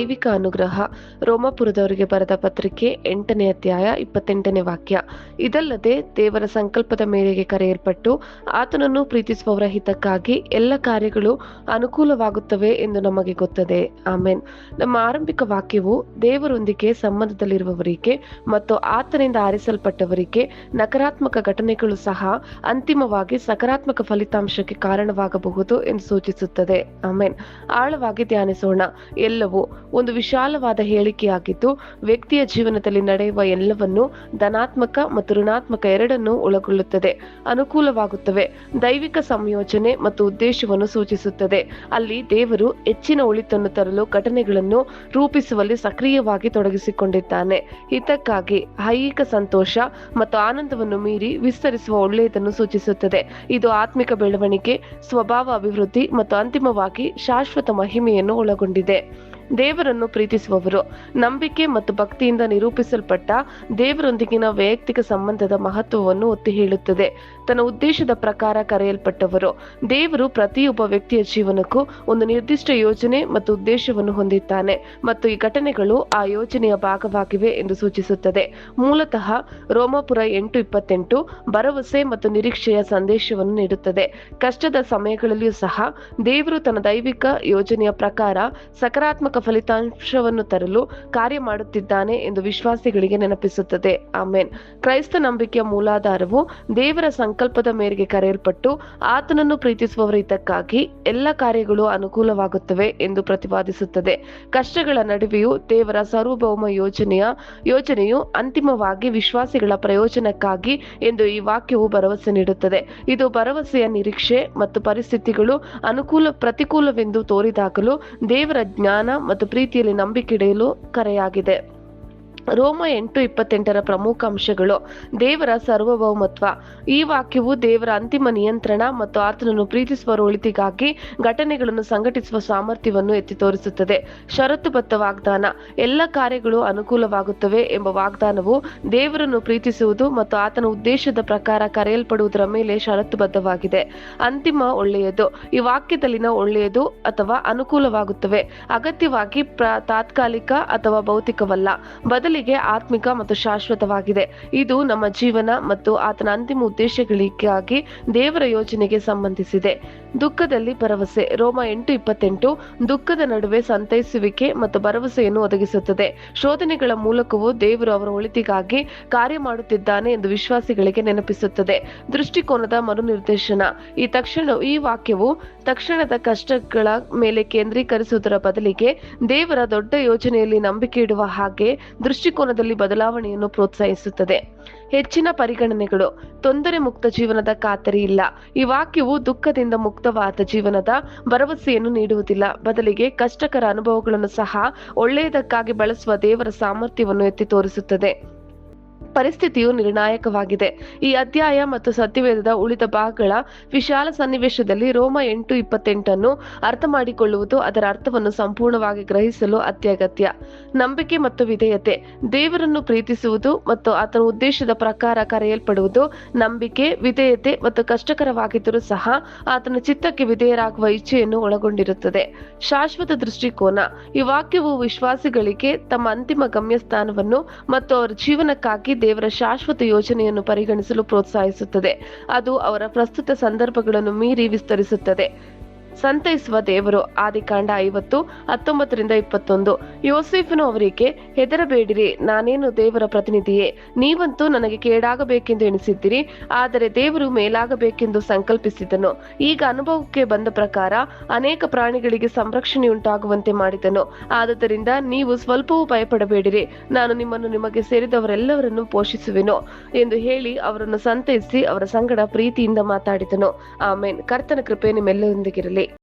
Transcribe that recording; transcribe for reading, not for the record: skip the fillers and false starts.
ದೈವಿಕ ಅನುಗ್ರಹ. ರೋಮಾಪುರದವರಿಗೆ ಬರೆದ ಪತ್ರಿಕೆ 8ನೇ ಅಧ್ಯಾಯ 28ನೇ ವಾಕ್ಯ. ಇದಲ್ಲದೆ ದೇವರ ಸಂಕಲ್ಪದ ಮೇರೆಗೆ ಕರೆಯಲ್ಪಟ್ಟು ಆತನನ್ನು ಪ್ರೀತಿಸುವವರ ಹಿತಕ್ಕಾಗಿ ಎಲ್ಲ ಕಾರ್ಯಗಳು ಅನುಕೂಲವಾಗುತ್ತವೆ ಎಂದು ನಮಗೆ ಗೊತ್ತದೆ. ಆಮೆನ್. ನಮ್ಮ ಆರಂಭಿಕ ವಾಕ್ಯವು ದೇವರೊಂದಿಗೆ ಸಂಬಂಧದಲ್ಲಿರುವವರಿಗೆ ಮತ್ತು ಆತನಿಂದ ಆರಿಸಲ್ಪಟ್ಟವರಿಗೆ ನಕಾರಾತ್ಮಕ ಘಟನೆಗಳು ಸಹ ಅಂತಿಮವಾಗಿ ಸಕಾರಾತ್ಮಕ ಫಲಿತಾಂಶಕ್ಕೆ ಕಾರಣವಾಗಬಹುದು ಎಂದು ಸೂಚಿಸುತ್ತದೆ. ಆಮೆನ್. ಆಳವಾಗಿ ಧ್ಯಾನಿಸೋಣ. ಎಲ್ಲವೂ ಒಂದು ವಿಶಾಲವಾದ ಹೇಳಿಕೆಯಾಗಿದ್ದು ವ್ಯಕ್ತಿಯ ಜೀವನದಲ್ಲಿ ನಡೆಯುವ ಎಲ್ಲವನ್ನು ಧನಾತ್ಮಕ ಮತ್ತು ಋಣಾತ್ಮಕ ಎರಡನ್ನೂ ಒಳಗೊಳ್ಳುತ್ತದೆ. ಅನುಕೂಲವಾಗುತ್ತವೆ ದೈವಿಕ ಸಂಯೋಜನೆ ಮತ್ತು ಉದ್ದೇಶವನ್ನು ಸೂಚಿಸುತ್ತದೆ. ಅಲ್ಲಿ ದೇವರು ಹೆಚ್ಚಿನ ಒಳಿತನ್ನು ತರಲು ಘಟನೆಗಳನ್ನು ರೂಪಿಸುವಲ್ಲಿ ಸಕ್ರಿಯವಾಗಿ ತೊಡಗಿಸಿಕೊಂಡಿದ್ದಾನೆ. ಹಿತಕ್ಕಾಗಿ ಐಹಿಕ ಸಂತೋಷ ಮತ್ತು ಆನಂದವನ್ನು ಮೀರಿ ವಿಸ್ತರಿಸುವ ಒಳ್ಳೆಯದನ್ನು ಸೂಚಿಸುತ್ತದೆ. ಇದು ಆತ್ಮಿಕ ಬೆಳವಣಿಗೆ, ಸ್ವಭಾವ ಅಭಿವೃದ್ಧಿ ಮತ್ತು ಅಂತಿಮವಾಗಿ ಶಾಶ್ವತ ಮಹಿಮೆಯನ್ನು ಒಳಗೊಂಡಿದೆ. ದೇವರನ್ನು ಪ್ರೀತಿಸುವವರು ನಂಬಿಕೆ ಮತ್ತು ಭಕ್ತಿಯಿಂದ ನಿರೂಪಿಸಲ್ಪಟ್ಟ ದೇವರೊಂದಿಗಿನ ವೈಯಕ್ತಿಕ ಸಂಬಂಧದ ಮಹತ್ವವನ್ನು ಒತ್ತಿ ಹೇಳುತ್ತದೆ. ತನ್ನ ಉದ್ದೇಶದ ಪ್ರಕಾರ ಕರೆಯಲ್ಪಟ್ಟವರು. ದೇವರು ಪ್ರತಿಯೊಬ್ಬ ವ್ಯಕ್ತಿಯ ಜೀವನಕ್ಕೂ ಒಂದು ನಿರ್ದಿಷ್ಟ ಯೋಜನೆ ಮತ್ತು ಉದ್ದೇಶವನ್ನು ಹೊಂದಿದ್ದಾನೆ ಮತ್ತು ಈ ಘಟನೆಗಳು ಆ ಯೋಜನೆಯ ಭಾಗವಾಗಿವೆ ಎಂದು ಸೂಚಿಸುತ್ತದೆ. ಮೂಲತಃ ರೋಮಾಪುರ 8:28 ಭರವಸೆ ಮತ್ತು ನಿರೀಕ್ಷೆಯ ಸಂದೇಶವನ್ನು ನೀಡುತ್ತದೆ. ಕಷ್ಟದ ಸಮಯಗಳಲ್ಲಿಯೂ ಸಹ ದೇವರು ತನ್ನ ದೈವಿಕ ಯೋಜನೆಯ ಪ್ರಕಾರ ಸಕಾರಾತ್ಮಕ ಫಲಿತಾಂಶವನ್ನು ತರಲು ಕಾರ್ಯ ಮಾಡುತ್ತಿದ್ದಾನೆ ಎಂದು ವಿಶ್ವಾಸಿಗಳಿಗೆ ನೆನಪಿಸುತ್ತದೆ. ಆಮೆನ್. ಕ್ರೈಸ್ತ ನಂಬಿಕೆಯ ಮೂಲಾಧಾರವು ದೇವರ ಸಂಕಲ್ಪದ ಮೇರೆಗೆ ಕರೆಯಲ್ಪಟ್ಟು ಆತನನ್ನು ಪ್ರೀತಿಸುವವರ ಹಿತಕ್ಕಾಗಿ ಎಲ್ಲ ಕಾರ್ಯಗಳು ಅನುಕೂಲವಾಗುತ್ತವೆ ಎಂದು ಪ್ರತಿಪಾದಿಸುತ್ತದೆ. ಕಷ್ಟಗಳ ನಡುವೆಯೂ ದೇವರ ಸಾರ್ವಭೌಮ ಯೋಜನೆಯು ಅಂತಿಮವಾಗಿ ವಿಶ್ವಾಸಿಗಳ ಪ್ರಯೋಜನಕ್ಕಾಗಿ ಎಂದು ಈ ವಾಕ್ಯವು ಭರವಸೆ ನೀಡುತ್ತದೆ. ಇದು ಭರವಸೆಯ ನಿರೀಕ್ಷೆ ಮತ್ತು ಪರಿಸ್ಥಿತಿಗಳು ಪ್ರತಿಕೂಲವೆಂದು ತೋರಿದಾಗಲೂ ದೇವರ ಜ್ಞಾನ ಮತ್ತು ಪ್ರೀತಿಯಲ್ಲಿ ನಂಬಿಕೆ ಇಡಲು ಕರೆಯಾಗಿದೆ. ರೋಮ 8:28 ಪ್ರಮುಖ ಅಂಶಗಳು. ದೇವರ ಸಾರ್ವಭೌಮತ್ವ. ಈ ವಾಕ್ಯವು ದೇವರ ಅಂತಿಮ ನಿಯಂತ್ರಣ ಮತ್ತು ಆತನನ್ನು ಪ್ರೀತಿಸುವ ಒಳಿತಿಗಾಗಿ ಘಟನೆಗಳನ್ನು ಸಂಘಟಿಸುವ ಸಾಮರ್ಥ್ಯವನ್ನು ಎತ್ತಿ ತೋರಿಸುತ್ತದೆ. ಷರತ್ತುಬದ್ಧ ವಾಗ್ದಾನ. ಎಲ್ಲ ಕಾರ್ಯಗಳು ಅನುಕೂಲವಾಗುತ್ತವೆ ಎಂಬ ವಾಗ್ದಾನವು ದೇವರನ್ನು ಪ್ರೀತಿಸುವುದು ಮತ್ತು ಆತನ ಉದ್ದೇಶದ ಪ್ರಕಾರ ಕರೆಯಲ್ಪಡುವುದರ ಮೇಲೆ ಷರತ್ತುಬದ್ಧವಾಗಿದೆ. ಅಂತಿಮ ಒಳ್ಳೆಯದು. ಈ ವಾಕ್ಯದಲ್ಲಿನ ಒಳ್ಳೆಯದು ಅಥವಾ ಅನುಕೂಲವಾಗುತ್ತವೆ ಅಗತ್ಯವಾಗಿ ತಾತ್ಕಾಲಿಕ ಅಥವಾ ಭೌತಿಕವಲ್ಲ, ಬದಲಿಗೆ ಆತ್ಮಿಕ ಮತ್ತು ಶಾಶ್ವತವಾಗಿದೆ. ಇದು ನಮ್ಮ ಜೀವನ ಮತ್ತು ಆತನ ಅಂತಿಮ ಉದ್ದೇಶಗಳಿಗಾಗಿ ದೇವರ ಯೋಜನೆಗೆ ಸಂಬಂಧಿಸಿದೆ. ದುಃಖದಲ್ಲಿ ಭರವಸೆ. ರೋಮ 8:28 ದುಃಖದ ನಡುವೆ ಸಂತೈಸುವಿಕೆ ಮತ್ತು ಭರವಸೆಯನ್ನು ಒದಗಿಸುತ್ತದೆ. ಶೋಧನೆಗಳ ಮೂಲಕವೂ ದೇವರು ಅವರ ಒಳಿತಿಗಾಗಿ ಕಾರ್ಯ ಮಾಡುತ್ತಿದ್ದಾನೆ ಎಂದು ವಿಶ್ವಾಸಿಗಳಿಗೆ ನೆನಪಿಸುತ್ತದೆ. ದೃಷ್ಟಿಕೋನದ ಮರುನಿರ್ದೇಶನ. ಈ ವಾಕ್ಯವು ತಕ್ಷಣದ ಕಷ್ಟಗಳ ಮೇಲೆ ಕೇಂದ್ರೀಕರಿಸುವುದರ ಬದಲಿಗೆ ದೇವರ ದೊಡ್ಡ ಯೋಜನೆಯಲ್ಲಿ ನಂಬಿಕೆ ಇಡುವ ಹಾಗೆ ದೃಷ್ಟಿಕೋನದಲ್ಲಿ ಬದಲಾವಣೆಯನ್ನು ಪ್ರೋತ್ಸಾಹಿಸುತ್ತದೆ. ಹೆಚ್ಚಿನ ಪರಿಗಣನೆಗಳು. ತೊಂದರೆ ಮುಕ್ತ ಜೀವನದ ಖಾತರಿ ಇಲ್ಲ. ಈ ವಾಕ್ಯವು ದುಃಖದಿಂದ ಮುಕ್ತವಾದ ಜೀವನದ ಭರವಸೆಯನ್ನು ನೀಡುವುದಿಲ್ಲ, ಬದಲಿಗೆ ಕಷ್ಟಕರ ಅನುಭವಗಳನ್ನು ಸಹ ಒಳ್ಳೆಯದಕ್ಕಾಗಿ ಬಳಸುವ ದೇವರ ಸಾಮರ್ಥ್ಯವನ್ನು ಎತ್ತಿ ತೋರಿಸುತ್ತದೆ. ಪರಿಸ್ಥಿತಿಯು ನಿರ್ಣಾಯಕವಾಗಿದೆ. ಈ ಅಧ್ಯಾಯ ಮತ್ತು ಸತ್ಯವೇದದ ಉಳಿದ ಭಾಗಗಳ ವಿಶಾಲ ಸನ್ನಿವೇಶದಲ್ಲಿ ರೋಮ 8:28 ಅರ್ಥ ಮಾಡಿಕೊಳ್ಳುವುದು ಅದರ ಅರ್ಥವನ್ನು ಸಂಪೂರ್ಣವಾಗಿ ಗ್ರಹಿಸಲು ಅತ್ಯಗತ್ಯ. ನಂಬಿಕೆ ಮತ್ತು ವಿಧೇಯತೆ. ದೇವರನ್ನು ಪ್ರೀತಿಸುವುದು ಮತ್ತು ಆತನ ಉದ್ದೇಶದ ಪ್ರಕಾರ ಕರೆಯಲ್ಪಡುವುದು ನಂಬಿಕೆ, ವಿಧೇಯತೆ ಮತ್ತು ಕಷ್ಟಕರವಾಗಿದ್ದರೂ ಸಹ ಆತನ ಚಿತ್ತಕ್ಕೆ ವಿಧೇಯರಾಗುವ ಇಚ್ಛೆಯನ್ನು ಒಳಗೊಂಡಿರುತ್ತದೆ. ಶಾಶ್ವತ ದೃಷ್ಟಿಕೋನ. ಈ ವಾಕ್ಯವು ವಿಶ್ವಾಸಿಗಳಿಗೆ ತಮ್ಮ ಅಂತಿಮ ಗಮ್ಯಸ್ಥಾನವನ್ನು ಮತ್ತು ಅವರ ಜೀವನಕ್ಕಾಗಿ ದೇವರ ಶಾಶ್ವತ ಯೋಜನೆಯನ್ನು ಪರಿಗಣಿಸಲು ಪ್ರೋತ್ಸಾಹಿಸುತ್ತದೆ. ಅದು ಅವರ ಪ್ರಸ್ತುತ ಸಂದರ್ಭಗಳನ್ನು ಮೀರಿ ವಿಸ್ತರಿಸುತ್ತದೆ. ಸಂತೈಸುವ ದೇವರು. ಆದಿಕಾಂಡ 50:19-21 ಯೋಸೇಫನು ಅವರಿಗೆ, ಹೆದರಬೇಡಿರಿ, ನಾನೇನು ದೇವರ ಪ್ರತಿನಿಧಿಯೇ? ನೀವಂತೂ ನನಗೆ ಕೇಡಾಗಬೇಕೆಂದು ಎಣಿಸಿದ್ದೀರಿ, ಆದರೆ ದೇವರು ಮೇಲಾಗಬೇಕೆಂದು ಸಂಕಲ್ಪಿಸಿದನು. ಈಗ ಅನುಭವಕ್ಕೆ ಬಂದ ಪ್ರಕಾರ ಅನೇಕ ಪ್ರಾಣಿಗಳಿಗೆ ಸಂರಕ್ಷಣೆಯುಂಟಾಗುವಂತೆ ಮಾಡಿದನು. ಆದುದರಿಂದ ನೀವು ಸ್ವಲ್ಪವೂ ಭಯಪಡಬೇಡಿರಿ, ನಾನು ನಿಮ್ಮನ್ನು ನಿಮಗೆ ಸೇರಿದವರೆಲ್ಲವರನ್ನು ಪೋಷಿಸುವೆನು ಎಂದು ಹೇಳಿ ಅವರನ್ನು ಸಂತೈಸಿ ಅವರ ಸಂಗಡ ಪ್ರೀತಿಯಿಂದ ಮಾತಾಡಿದನು. ಆಮೇನ್. ಕರ್ತನ ಕೃಪೆ ನಿಮ್ಮೆಲ್ಲರೊಂದಿಗಿರಲಿ.